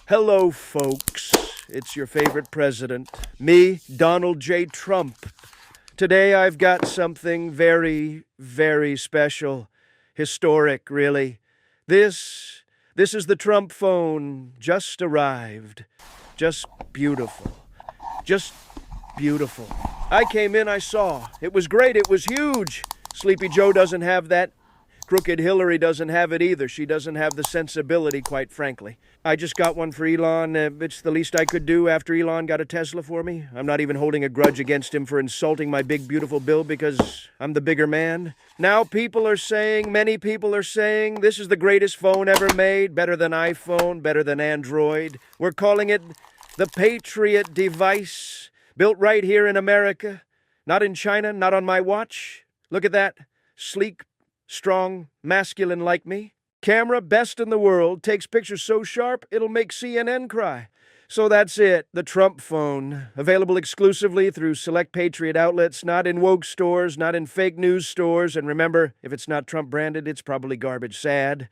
Hello, folks. It's your favorite president, me, Donald J. Trump. Today I've got something very, very special. Historic, really. This is the Trump phone. Just arrived. Just beautiful. Just beautiful. I came in, I saw. It was great, it was huge. Sleepy Joe doesn't have that. Crooked Hillary doesn't have it either. She doesn't have the sensibility, quite frankly. I just got one for Elon. It's the least I could do after Elon got a Tesla for me. I'm not even holding a grudge against him for insulting my big, beautiful Bill because I'm the bigger man. Now many people are saying, this is the greatest phone ever made, better than iPhone, better than Android. We're calling it the Patriot device, built right here in America. Not in China, not on my watch. Look at that. Sleek, strong, masculine like me. Camera, best in the world, takes pictures so sharp it'll make CNN cry. So that's it, the Trump phone. Available exclusively through select Patriot outlets, not in woke stores, not in fake news stores. And remember, if it's not Trump branded, it's probably garbage. Sad.